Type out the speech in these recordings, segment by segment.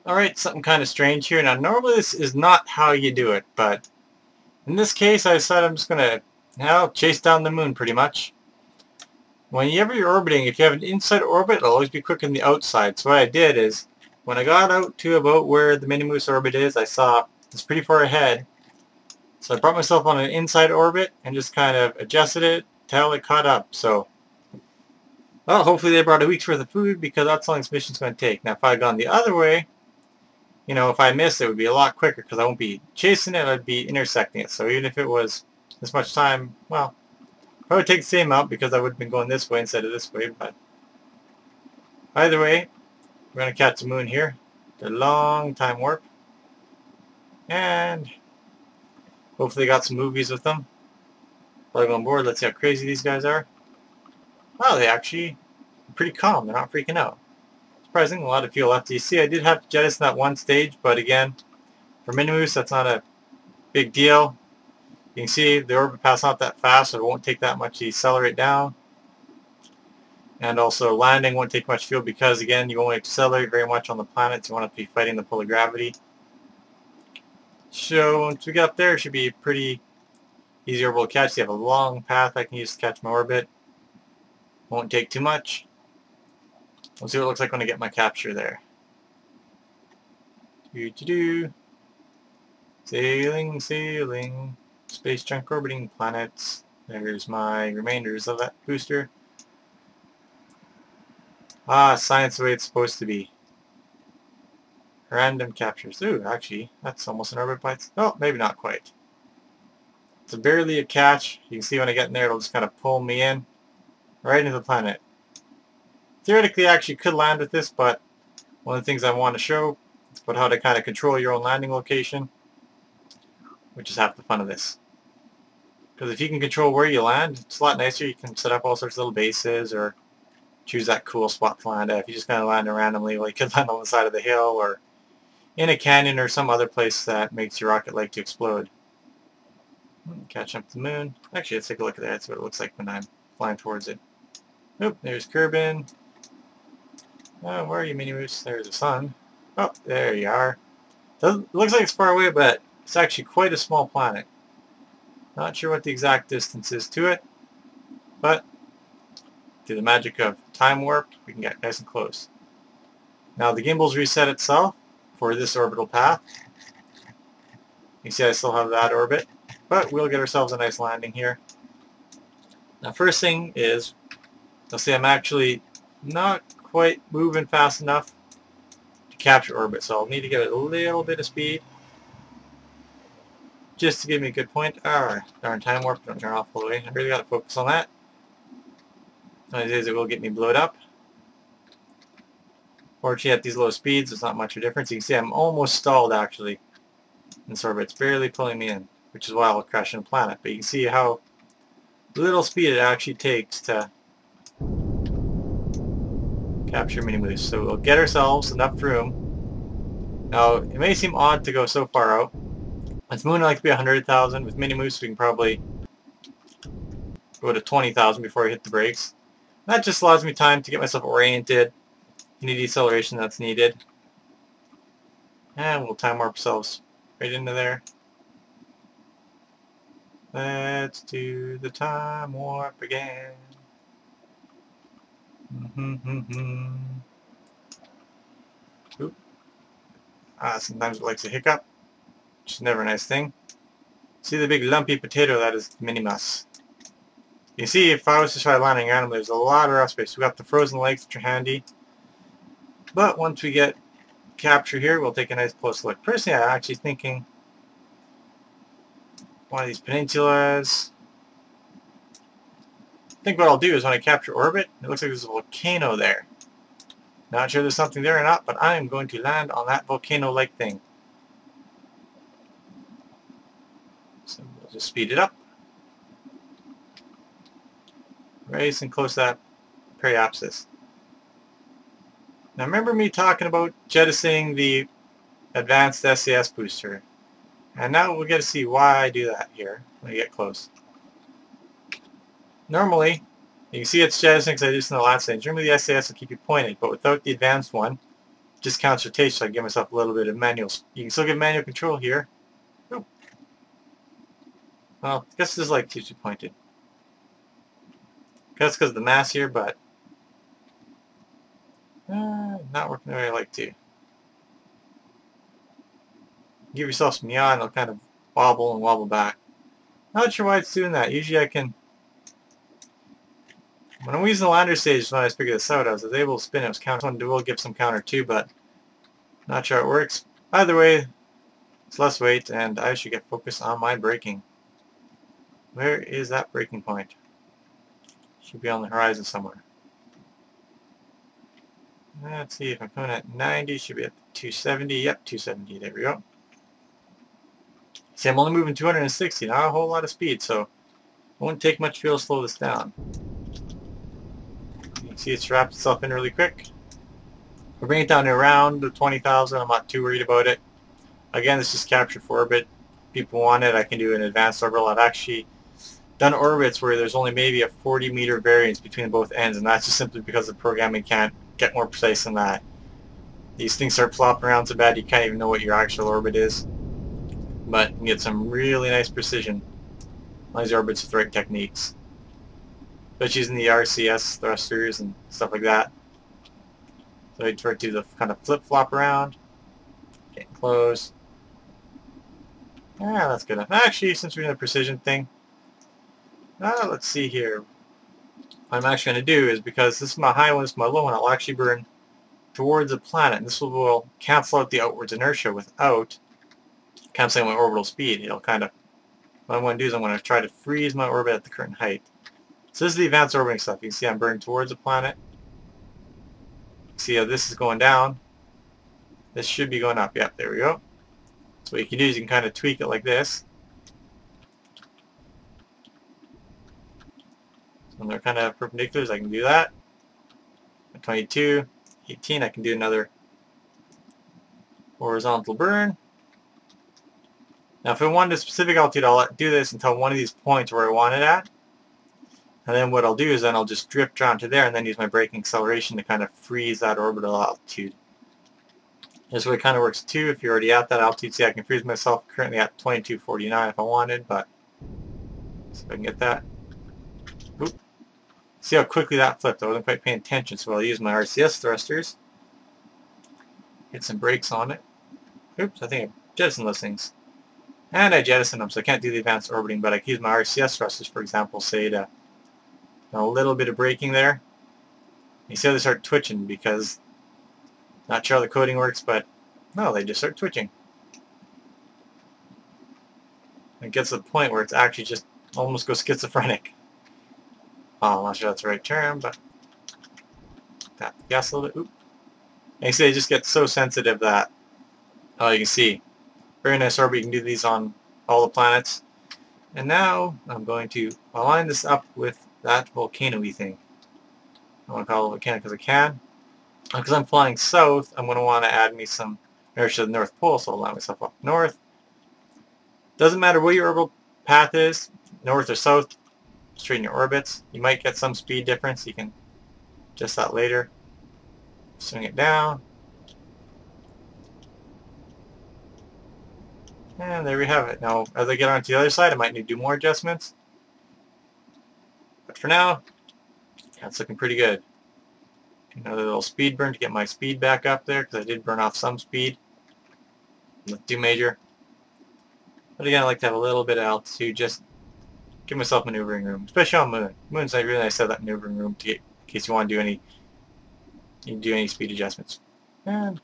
Alright, something kind of strange here. Now normally this is not how you do it, but in this case I decided I'm just going to chase down the moon pretty much. Whenever you're orbiting, if you have an inside orbit, it'll always be quicker than the outside. So what I did is, when I got out to about where the Minimus orbit is, I saw it's pretty far ahead. So I brought myself on an inside orbit and just kind of adjusted it till it caught up. So, well, hopefully they brought a week's worth of food because that's how long this mission's going to take. Now if I had gone the other way, you know, if I missed, it would be a lot quicker because I won't be chasing it, I'd be intersecting it. So even if it was this much time, well, probably take the same amount because I would have been going this way instead of this way. But either way, we're going to catch the moon here. The long time warp. And hopefully got some movies with them. Plug on board, let's see how crazy these guys are. Wow, they actually are pretty calm. They're not freaking out. Surprising, a lot of fuel left. You see, I did have to jettison that one stage, but again, for Minimus, that's not a big deal. You can see the orbit path's not that fast, so it won't take that much to decelerate down. And also, landing won't take much fuel because, again, you won't accelerate very much on the planet, so you won't have to be fighting the pull of gravity. So, once we get up there, it should be a pretty easy orbital to catch. You have a long path I can use to catch my orbit. Won't take too much. We'll see what it looks like when I get my capture there. Doo-doo-doo. Sailing, sailing. Space junk orbiting planets. There's my remainders of that booster. Ah, science the way it's supposed to be. Random captures. Ooh, actually, that's almost an orbit by itself. Oh, maybe not quite. It's barely a catch. You can see when I get in there, it'll just kind of pull me in right into the planet. Theoretically, I actually could land with this, but one of the things I want to show is about how to kind of control your own landing location, which is half the fun of this. Because if you can control where you land, it's a lot nicer. You can set up all sorts of little bases or choose that cool spot to land at. If you just kind of land randomly, well, you could land on the side of the hill or in a canyon or some other place that makes your rocket like to explode. Catch up to the moon. Actually, let's take a look at that. That's what it looks like when I'm flying towards it. Oop, there's Kerbal. Oh, where are you, Minimus? There's the sun. Oh, there you are. It looks like it's far away, but it's actually quite a small planet. Not sure what the exact distance is to it, but through the magic of time warp, we can get nice and close. Now the gimbal's reset itself for this orbital path. You can see I still have that orbit, but we'll get ourselves a nice landing here. Now first thing is, you'll see I'm actually not quite moving fast enough to capture orbit, so I'll need to get a little bit of speed just to give me a good point. Ah, darn time warp, don't turn off all the way. I really got to focus on that. One of these days it will get me blowed up. Fortunately at these low speeds there's not much of a difference. You can see I'm almost stalled actually in this orbit. It's barely pulling me in, which is why I'll crash into a planet. But you can see how little speed it actually takes to capture Minimus. So we'll get ourselves enough room. Now it may seem odd to go so far out. With Moon I like to be 100,000. With Minimus we can probably go to 20,000 before I hit the brakes. That just allows me time to get myself oriented, any deceleration that's needed. And we'll time warp ourselves right into there. Let's do the time warp again. Oop. Sometimes it likes a hiccup, which is never a nice thing. See the big lumpy potato that is Minimus. You see, if I was to try landing randomly, there's a lot of rough space. We got the frozen lakes which are handy. But once we get capture here, we'll take a nice close look. Personally, I'm actually thinking one of these peninsulas. I think what I'll do is when I capture orbit, it looks like there's a volcano there. Not sure there's something there or not, but I am going to land on that volcano-like thing. So we'll just speed it up. Nice and close to that periapsis. Now remember me talking about jettisoning the advanced SAS booster. And now we'll get to see why I do that here when I get close. Normally, you can see it's jettisoning because I did this in the last stage. Normally the SAS will keep you pointed, but without the advanced one, discounts rotation, so I give myself a little bit of manual. You can still get manual control here. Oop. Well, I guess this is like too pointed. That's because of the mass here, but not working the way I like to. Give yourself some yaw and it'll kind of wobble and wobble back. Not sure why it's doing that. Usually I can... When I'm using the lander stage, when I figured this out, I was able to spin it. It was counter. One will give some counter too, but not sure how it works. Either way, it's less weight, and I should get focused on my braking. Where is that braking point? Should be on the horizon somewhere. Let's see if I'm coming at 90. Should be at 270. Yep, 270. There we go. See, I'm only moving 260. Not a whole lot of speed, so it won't take much fuel to slow this down. You can see it's wrapped itself in really quick. We're bringing it down to around the 20,000. I'm not too worried about it. Again, this is captured for orbit. People want it, I can do an advanced orbital. I've actually done orbits where there's only maybe a 40-meter variance between both ends, and that's just simply because the programming can't get more precise than that. These things start flopping around so bad you can't even know what your actual orbit is. But you can get some really nice precision on these orbits with the right techniques. But using the RCS thrusters and stuff like that. So I try to do the kind of flip-flop around. Getting close. Yeah, that's good enough. Actually, since we're doing the precision thing, let's see here. What I'm actually going to do is, because this is my high one, this is my low one, I'll actually burn towards the planet. And this will cancel out the outwards inertia without canceling my orbital speed. It'll kind of, what I'm going to do is I'm going to try to freeze my orbit at the current height. So this is the advanced orbiting stuff. You can see I'm burning towards the planet. See how this is going down. This should be going up. Yep, there we go. So what you can do is you can kind of tweak it like this. So when they're kind of perpendiculars, I can do that. At 22, 18, I can do another horizontal burn. Now if I wanted a specific altitude, I'll do this until one of these points where I want it at. And then what I'll do is then I'll just drift around to there and then use my braking acceleration to kind of freeze that orbital altitude. This way it kind of works too if you're already at that altitude. See, I can freeze myself currently at 2249 if I wanted, but see if I can get that. Oop. See how quickly that flipped. I wasn't quite paying attention, so I'll use my RCS thrusters. Get some brakes on it. Oops, I think I jettisoned those things. And I jettisoned them, so I can't do the advanced orbiting, but I can use my RCS thrusters, for example, say to a little bit of braking there. You see how they start twitching because not sure how the coding works, but no, they just start twitching. It gets to the point where it's actually just almost goes schizophrenic. Oh, I'm not sure that's the right term, but tap the gas a little bit. Oop. And you see, they just get so sensitive that, oh, you can see, very nice orbit. You can do these on all the planets. And now I'm going to align this up with that volcano-y thing. I want to call it a volcano because I can. Because I'm flying south, I'm going to want to add me some inertia to the North Pole, so I'll allow myself up north. Doesn't matter what your orbital path is, north or south, straighten your orbits. You might get some speed difference. You can adjust that later. Swing it down. And there we have it. Now, as I get onto the other side, I might need to do more adjustments. But for now, that's looking pretty good. Another little speed burn to get my speed back up there, because I did burn off some speed. Not too major. But again, I like to have a little bit of altitude, just give myself maneuvering room, especially on Moon. Moon's like really nice to have that maneuvering room to get, in case you want to do any speed adjustments. And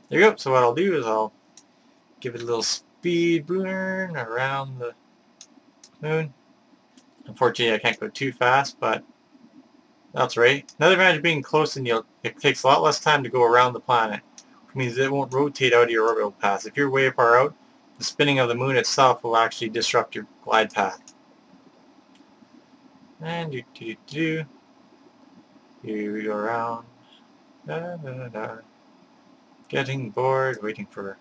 there you go. So what I'll do is I'll give it a little speed burn around the Moon. Unfortunately, I can't go too fast, but that's right. Another advantage of being close and it takes a lot less time to go around the planet, which means it won't rotate out of your orbital path. If you're way far out, the spinning of the Moon itself will actually disrupt your glide path. And here we go around. Da, da, da, da. Getting bored, waiting for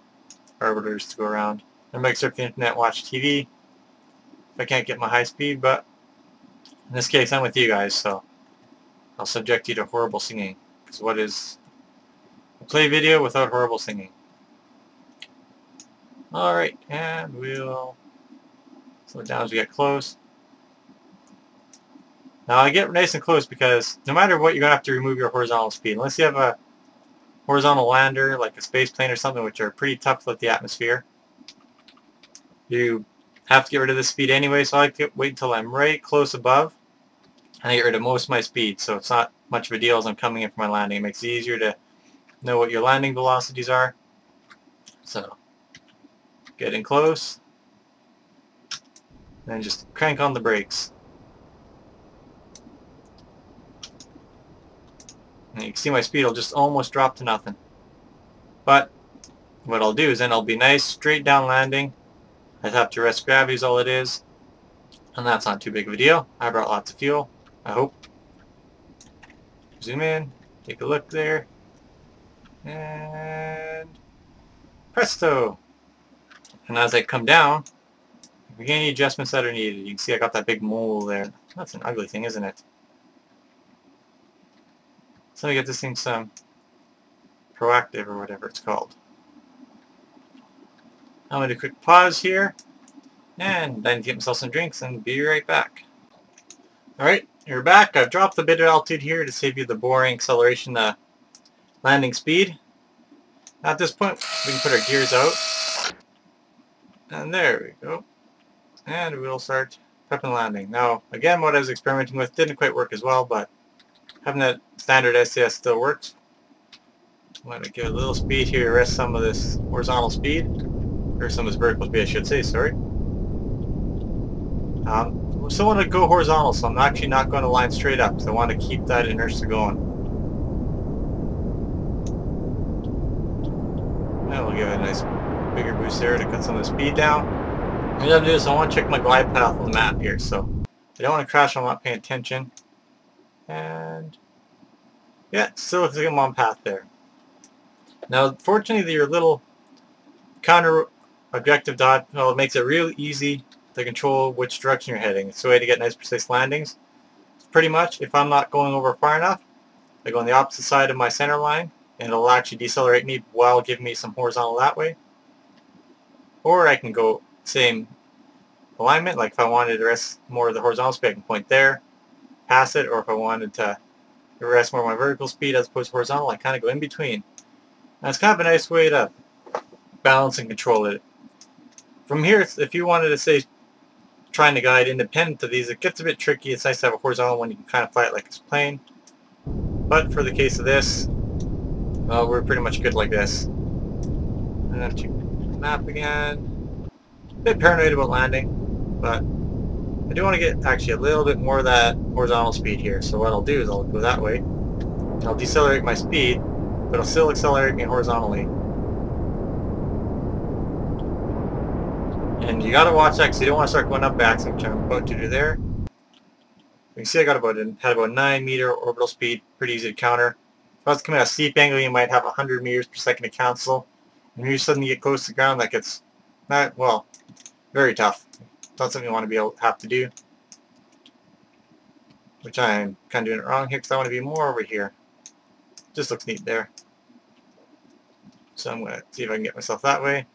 orbiters to go around. I might surf the internet, watch TV if I can't get my high speed, but in this case I'm with you guys, so I'll subject you to horrible singing. Because what is Play video without horrible singing. Alright, and we'll slow it down as we get close. Now I get nice and close because no matter what, you're going to have to remove your horizontal speed. Unless you have a horizontal lander, like a space plane or something, which are pretty tough with the atmosphere. You have to get rid of the speed anyway, so I like to wait until I'm right close above, and I get rid of most of my speed, so it's not much of a deal as I'm coming in for my landing. It makes it easier to know what your landing velocities are. So, get in close, and just crank on the brakes. And you can see my speed will just almost drop to nothing. But what I'll do is then I'll be nice, straight down landing. I have to rest gravity is all it is. And that's not too big of a deal. I brought lots of fuel, I hope. Zoom in, take a look there. And presto! And as I come down, if we get any adjustments that are needed, you can see I got that big mole there. That's an ugly thing, isn't it? So I get this thing some proactive or whatever it's called. I'm going to do a quick pause here and then get myself some drinks and be right back. Alright, you're back. I've dropped a bit of altitude here to save you the boring acceleration, landing speed. At this point, we can put our gears out. And there we go. And we'll start prepping landing. Now, again, what I was experimenting with didn't quite work as well, but having that standard SAS still works. I'm going to give it a little speed here to rest some of this horizontal speed. Or some of this vertical speed, I should say, sorry. I still want to go horizontal, so I'm actually not going to line straight up, because I want to keep that inertia going. Now we'll give it a nice bigger boost there to cut some of the speed down. What I'm going to do is I want to check my glide path on the map here, so I don't want to crash when I'm not paying attention. And yeah, still looks like I'm on path there. Now, fortunately, your little counter objective dot, well, it makes it real easy to control which direction you're heading. It's a way to get nice precise landings. It's pretty much, if I'm not going over far enough, I go on the opposite side of my center line, and it'll actually decelerate me while giving me some horizontal that way. Or I can go same alignment, like if I wanted to rest more of the horizontal speed, I can point there, pass it, or if I wanted to rest more of my vertical speed as opposed to horizontal, I kind of go in between. Now, it's kind of a nice way to balance and control it. From here, if you wanted to say trying to guide independent of these, it gets a bit tricky. It's nice to have a horizontal one. You can kind of fly it like it's a plane. But for the case of this, well, we're pretty much good like this. And then check the map again. A bit paranoid about landing, but I do want to get actually a little bit more of that horizontal speed here. So what I'll do is I'll go that way. And I'll decelerate my speed, but it'll still accelerate me horizontally. And you gotta watch that because you don't want to start going up backs, which I'm about to do there. You can see I got had about 9 meter orbital speed, pretty easy to counter. If I was coming at a steep angle, you might have 100 meters per second to cancel. And when you suddenly get close to the ground, that gets not, well, very tough. It's not something you want to have to do. Which I'm kind of doing it wrong here because I want to be more over here. Just looks neat there. So I'm going to see if I can get myself that way.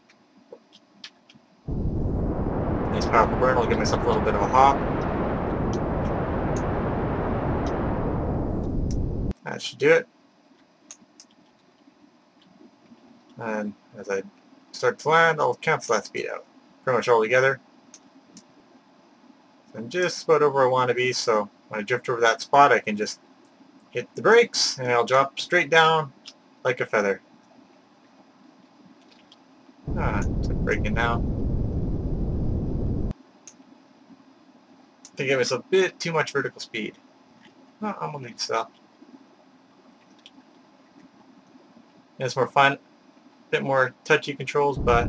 Nice powerful burn. I'll give myself a little bit of a hop. That should do it. And as I start to land, I'll cancel that speed out pretty much all together. So I'm just about over where I want to be, so when I drift over that spot, I can just hit the brakes and I'll drop straight down like a feather. It's braking now. I think I gave myself a bit too much vertical speed. No, I'm gonna need to stop. It's more fun, a bit more touchy controls, but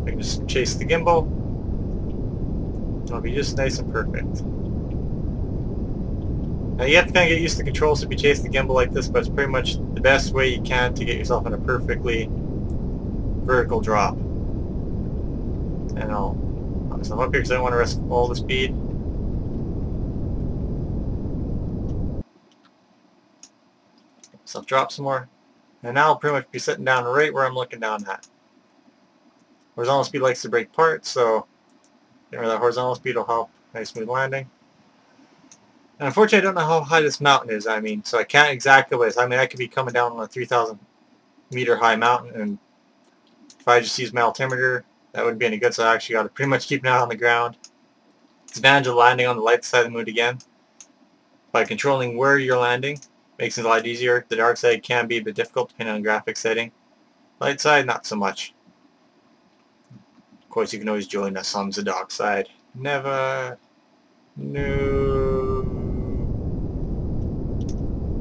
I can just chase the gimbal. It'll be just nice and perfect. Now you have to kind of get used to the controls if you chase the gimbal like this, but it's pretty much the best way you can to get yourself in a perfectly vertical drop. And I'll put myself up here because I don't want to risk all the speed. So I'll drop some more. And now I'll pretty much be sitting down right where I'm looking down at. Horizontal speed likes to break parts, so that horizontal speed will help. Nice smooth landing. And unfortunately, I don't know how high this mountain is. I mean, so I can't exactly what it is. I mean, I could be coming down on a 3,000 meter high mountain, and if I just use my altimeter, that wouldn't be any good. So I actually got to pretty much keep an eye on the ground. It's advantage of landing on the light side of the moon again. By controlling where you're landing, makes it a lot easier. The dark side can be a bit difficult depending on graphics setting. Light side, not so much. Of course, you can always join us on the dark side. Never. No.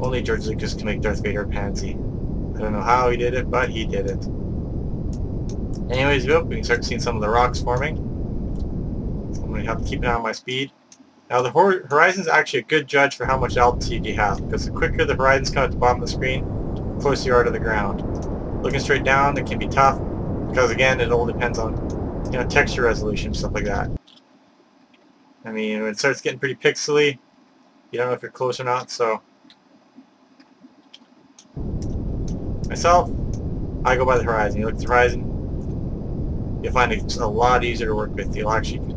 Only George Lucas can make Darth Vader a pansy. I don't know how he did it, but he did it. Anyways, we can start seeing some of the rocks forming. So I'm going to have to keep an eye on my speed. Now the horizon is actually a good judge for how much altitude you have, because the quicker the horizons come at the bottom of the screen, the closer you are to the ground. Looking straight down, it can be tough, because again, it all depends on texture resolution, stuff like that. I mean, when it starts getting pretty pixely, you don't know if you're close or not, so myself, I go by the horizon. You look at the horizon, you'll find it's a lot easier to work with. You'll actually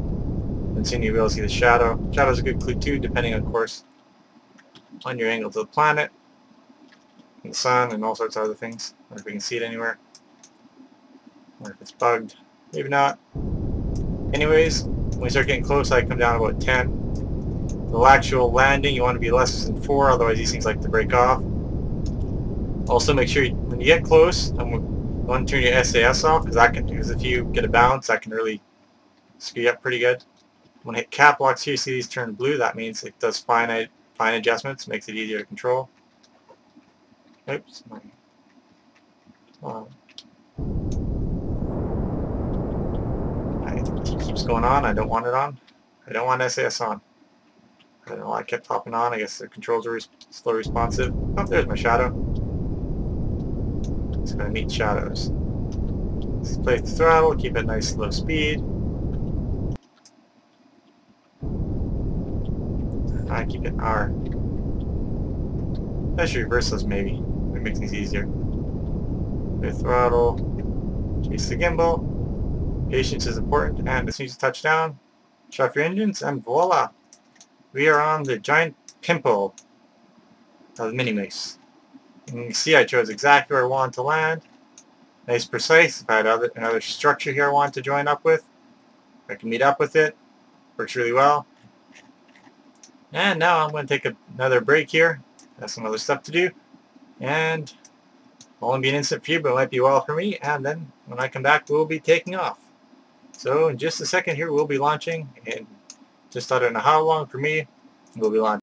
continue to be able to see the shadow. Shadow's a good clue too, depending on course on your angle to the planet, and the sun, and all sorts of other things. I wonder if we can see it anywhere. I wonder if it's bugged. Maybe not. Anyways, when we start getting close, I come down about 10. The actual landing, you want to be less than 4, otherwise these things like to break off. Also make sure when you get close, you want to turn your SAS off, because if you get a bounce, that can really screw you up pretty good. When I hit cap locks here, you see these turn blue. That means it does fine adjustments, makes it easier to control. Oops. It keeps going on. I don't want it on. I don't want SAS on. I don't know why I kept hopping on. I guess the controls are slow responsive. Oh, there's my shadow. It's going to meet shadows. Let's play the throttle, keep it nice low speed. I keep it R. I should reverse those maybe. It makes things easier. The throttle. Chase the gimbal. Patience is important, and as soon as you touch down, shut off your engines, and voila! We are on the giant pimple of the Minimus. And you can see I chose exactly where I wanted to land. Nice precise. If I had another structure here I wanted to join up with, I can meet up with it. Works really well. And now I'm going to take another break here. Have some other stuff to do. And it'll only be an instant for you, but it might be a while for me. And then when I come back, we'll be taking off. So in just a second here, we'll be launching. And just I don't know how long for me, we'll be launching.